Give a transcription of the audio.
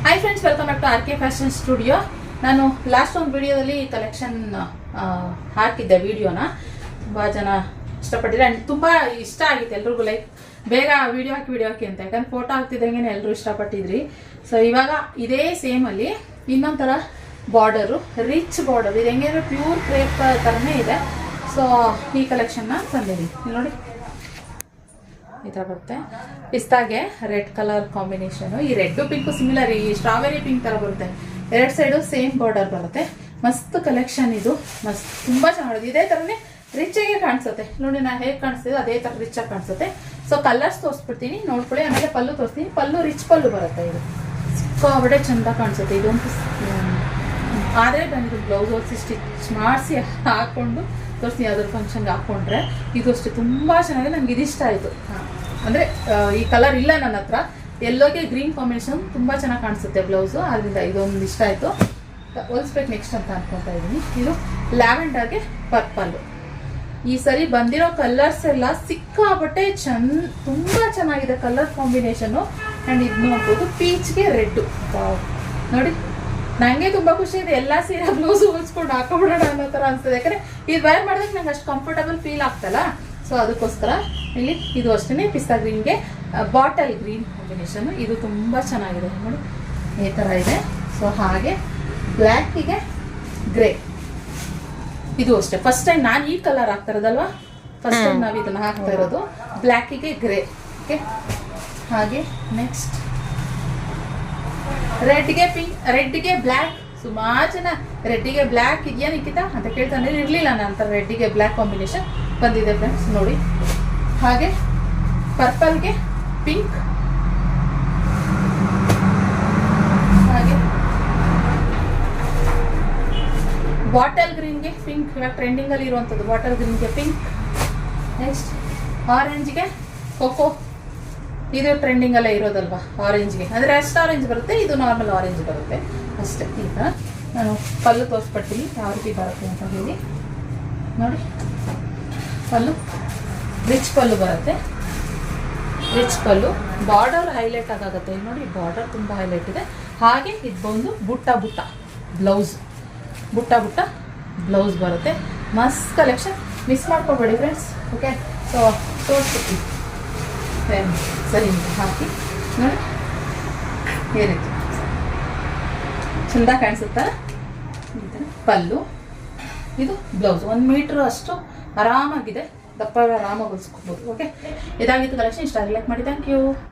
Hi friends, welcome back to R K fashion studio. ನಾನು last ಒಂದು ವಿಡಿಯೋದಲ್ಲಿ collection ಹಾಕಿದ್ದೆ ವಿಡಿಯೋನ. ತುಂಬ ಜನ ಇಷ್ಟಪಟ್ಟಿದ್ರೆ ಆ್ಯಂಡ್ ತುಂಬ ಇಷ್ಟ ಆಗಿತ್ತು ಎಲ್ರಿಗೂ. ಲೈಕ್ ಬೇಗ ವಿಡಿಯೋ ಹಾಕಿ ಅಂತ, ಯಾಕಂದ್ರೆ ಫೋಟೋ ಹಾಕ್ತಿದ್ದಂಗೆ ಎಲ್ಲರೂ ಇಷ್ಟಪಟ್ಟಿದ್ರಿ. ಸೊ ಇವಾಗ ಇದೇ ಸೇಮಲ್ಲಿ ಇನ್ನೊಂಥರ ಬಾರ್ಡರು, ರಿಚ್ ಬಾರ್ಡರ್. ಇದು ಹೆಂಗೆ ಪ್ಯೂರ್ ಕ್ರೇಪ್ ಥರನೇ ಇದೆ. ಸೊ ಈ ಕಲೆಕ್ಷನ್ನ ತಂದಿದ್ದೀನಿ. ನೋಡಿ, ಈ ಥರ ಬರುತ್ತೆ. ಪಿಸ್ತಾಗೆ ರೆಡ್ ಕಲರ್ ಕಾಂಬಿನೇಷನು. ಈ ರೆಡ್ ಪಿಂಕ್ ಸಿಮಿಲರ್, ಈ ಸ್ಟ್ರಾಬೆರಿ ಪಿಂಕ್ ಥರ ಬರುತ್ತೆ. ಎರಡು ಸೈಡು ಸೇಮ್ ಬಾರ್ಡರ್ ಬರುತ್ತೆ. ಮಸ್ತ್ ಕಲೆಕ್ಷನ್ ಇದು, ಮಸ್ತ್ ತುಂಬ ಚೆನ್ನಾಗಿದೆ. ಇದೇ ಥರನೇ ರಿಚ್ ಆಗಿ ಕಾಣಿಸುತ್ತೆ. ನೋಡಿ, ನಾನು ಹೇಗೆ ಕಾಣಿಸ್ತಿದ್ದೆ ಅದೇ ಥರ ರಿಚ್ ಆಗಿ ಕಾಣಿಸುತ್ತೆ. ಸೊ ಕಲರ್ಸ್ ತೋರಿಸ್ಬಿಡ್ತೀನಿ, ನೋಡ್ಕೊಳ್ಳಿ. ಆಮೇಲೆ ಪಲ್ಲು ತೋರಿಸ್ತೀನಿ. ಪಲ್ಲು ರಿಚ್ ಪಲ್ಲು ಬರುತ್ತೆ. ಇದು ಸಿಕ್ಕಾಬಡೆ ಚೆಂದ ಕಾಣಿಸುತ್ತೆ. ಇದೊಂದು ಆದರೆ ಬಂದು ಬ್ಲೌಸ್ ಹೊಲಿಸಿ ಸ್ಟಿಚ್ ಮಾಡಿಸಿ ಹಾಕ್ಕೊಂಡು ತೋರಿಸ್ತೀನಿ. ಯಾವ್ದಾದ್ರು ಫಂಕ್ಷನ್ಗೆ ಹಾಕ್ಕೊಂಡ್ರೆ ಇದು ಅಷ್ಟೇ ತುಂಬ ಚೆನ್ನಾಗಿದೆ. ನನಗೆ ಇದಿಷ್ಟ ಆಯಿತು. ಅಂದರೆ ಈ ಕಲರ್ ಇಲ್ಲ ನನ್ನ ಹತ್ರ. ಎಲ್ಲೋಗೆ ಗ್ರೀನ್ ಕಾಂಬಿನೇಷನ್ ತುಂಬ ಚೆನ್ನಾಗಿ ಕಾಣಿಸುತ್ತೆ ಬ್ಲೌಸು. ಅದರಿಂದ ಇದೊಂದು ಇಷ್ಟ ಆಯಿತು, ಹೊಲಿಸ್ಬೇಕು ನೆಕ್ಸ್ಟ್ ಅಂತ ಅನ್ಕೊತಾ ಇದ್ದೀನಿ. ಇದು ಲ್ಯಾವೆಂಡರ್ಗೆ ಪರ್ಪಲ್ಲು. ಈ ಸರಿ ಬಂದಿರೋ ಕಲರ್ಸ್ ಎಲ್ಲ ಸಿಕ್ಕಾಬಟ್ಟೆ ತುಂಬ ಚೆನ್ನಾಗಿದೆ ಕಲರ್ ಕಾಂಬಿನೇಷನು. ಆ್ಯಂಡ್ ಇದು ನೋಡ್ಬೋದು, ಪೀಚ್ಗೆ ರೆಡ್ಡು. ನೋಡಿ, ನನಗೆ ತುಂಬ ಖುಷಿ ಇದೆ. ಎಲ್ಲ ಸೀರೆ ಬ್ಲೌಸ್ ಹೊಲಿಸ್ಕೊಂಡು ಹಾಕೊಂಡ್ಬಿಡೋಣ ಅನ್ನೋ ಥರ ಅನಿಸ್ತದೆ. ಯಾಕಂದರೆ ಇದು ವೇರ್ ಮಾಡಿದಾಗ ನಂಗೆ ಅಷ್ಟು ಕಂಫರ್ಟಬಲ್ ಫೀಲ್ ಆಗ್ತಲ್ಲ. ಸೊ ಅದಕ್ಕೋಸ್ಕರ ಇಲ್ಲಿ ಇದು ಅಷ್ಟೇ ಪಿಸ್ತಾ ಗ್ರೀನ್ಗೆ ಬಾಟಲ್ ಗ್ರೀನ್ ಕಾಂಬಿನೇಷನು. ಇದು ತುಂಬ ಚೆನ್ನಾಗಿದೆ. ನೋಡಿ, ಈ ಥರ ಇದೆ. ಸೊ ಹಾಗೆ ಬ್ಲ್ಯಾಕಿಗೆ ಗ್ರೇ. ಇದು ಅಷ್ಟೇ ಫಸ್ಟ್ ಟೈಮ್ ನಾನು ಈ ಕಲರ್ ಹಾಕ್ತಾ ಇರೋದಲ್ವಾ. ಫಸ್ಟ್ ಟೈಮ್ ನಾವು ಇದನ್ನು ಹಾಕ್ತಾ ಇರೋದು. ಬ್ಲ್ಯಾಕಿಗೆ ಗ್ರೇ. ಓಕೆ, ಹಾಗೆ ನೆಕ್ಸ್ಟ್ ರೆಡ್ಗೆ ಪಿಂಕ್, ರೆಡ್ಗೆ ಬ್ಲ್ಯಾಕ್. ಸುಮಾರು ಜನ ರೆಡ್ಡಿಗೆ ಬ್ಲ್ಯಾಕ್ ಇದೆಯಾ ನಿಖಿತಾ ಅಂತ ಕೇಳ್ತಾನೆ. ಇರಲಿಲ್ಲ ನಂತರ ರೆಡ್ಡಿಗೆ ಬ್ಲ್ಯಾಕ್ ಕಾಂಬಿನೇಷನ್ ಬಂದಿದೆ ಫ್ರೆಂಡ್ಸ್. ನೋಡಿ, ಹಾಗೆ ಪರ್ಪಲ್ಗೆ ಪಿಂಕ್, ಹಾಗೆ ಬಾಟಲ್ ಗ್ರೀನ್ಗೆ ಪಿಂಕ್. ಇವಾಗ ಟ್ರೆಂಡಿಂಗಲ್ಲಿ ಇರುವಂಥದ್ದು ಬಾಟಲ್ ಗ್ರೀನ್ಗೆ ಪಿಂಕ್. ನೆಕ್ಸ್ಟ್ ಆರೆಂಜ್ಗೆ ಕೊಕೋ. ಇದು ಟ್ರೆಂಡಿಂಗಲ್ಲೇ ಇರೋದಲ್ವಾ ಆರೆಂಜ್ಗೆ. ಅಂದರೆ ಅಷ್ಟು ಆರೆಂಜ್ ಬರುತ್ತೆ, ಇದು ನಾರ್ಮಲ್ ಆರೆಂಜ್ ಬರುತ್ತೆ ಅಷ್ಟೇ. ಈಗ ನಾನು ಪಲ್ಲು ತೋರಿಸ್ಬಿಡ್ತೀನಿ ಯಾವ ರೀತಿ ಬರುತ್ತೆ ಅಂತ ಹೇಳಿ. ನೋಡಿ, ಪಲ್ಲು ರಿಚ್ ಪಲ್ಲು ಬರುತ್ತೆ. ರಿಚ್ ಪಲ್ಲು, ಬಾರ್ಡರ್ ಹೈಲೈಟ್ ಆಗುತ್ತೆ. ನೋಡಿ, ಬಾರ್ಡರ್ ತುಂಬ ಹೈಲೈಟ್ ಇದೆ. ಹಾಗೆ ಇದು ಬಂದು ಬುಟ್ಟ ಬ್ಲೌಸ್, ಬುಟ್ಟ ಬ್ಲೌಸ್ ಬರುತ್ತೆ. ಮಸ್ತ್ ಕಲೆಕ್ಷನ್, ಮಿಸ್ ಮಾಡ್ಕೊಬೇಡಿ ಫ್ರೆಂಡ್ಸ್. ಓಕೆ, ಸೊ ತೋರಿಸ್ಬಿಡ್ತೀನಿ ಸರಿ ಹಾಕಿ. ನೋಡಿ, ಈ ರೀತಿ ಚೆಂದ ಕಾಣಿಸುತ್ತಾ. ಪಲ್ಲು, ಇದು ಬ್ಲೌಸ್. 1 ಮೀಟ್ರ್ ಅಷ್ಟು ಆರಾಮಾಗಿದೆ. ದಪ್ಪ ಆರಾಮಾಗಿ ಹೊಲಿಸ್ಕೊಬೋದು. ಓಕೆ, ಇದಾಗಿತ್ತು ಕಲೆಕ್ಷನ್. ಇಷ್ಟ ಲೈಕ್ ಮಾಡಿ. Thank you.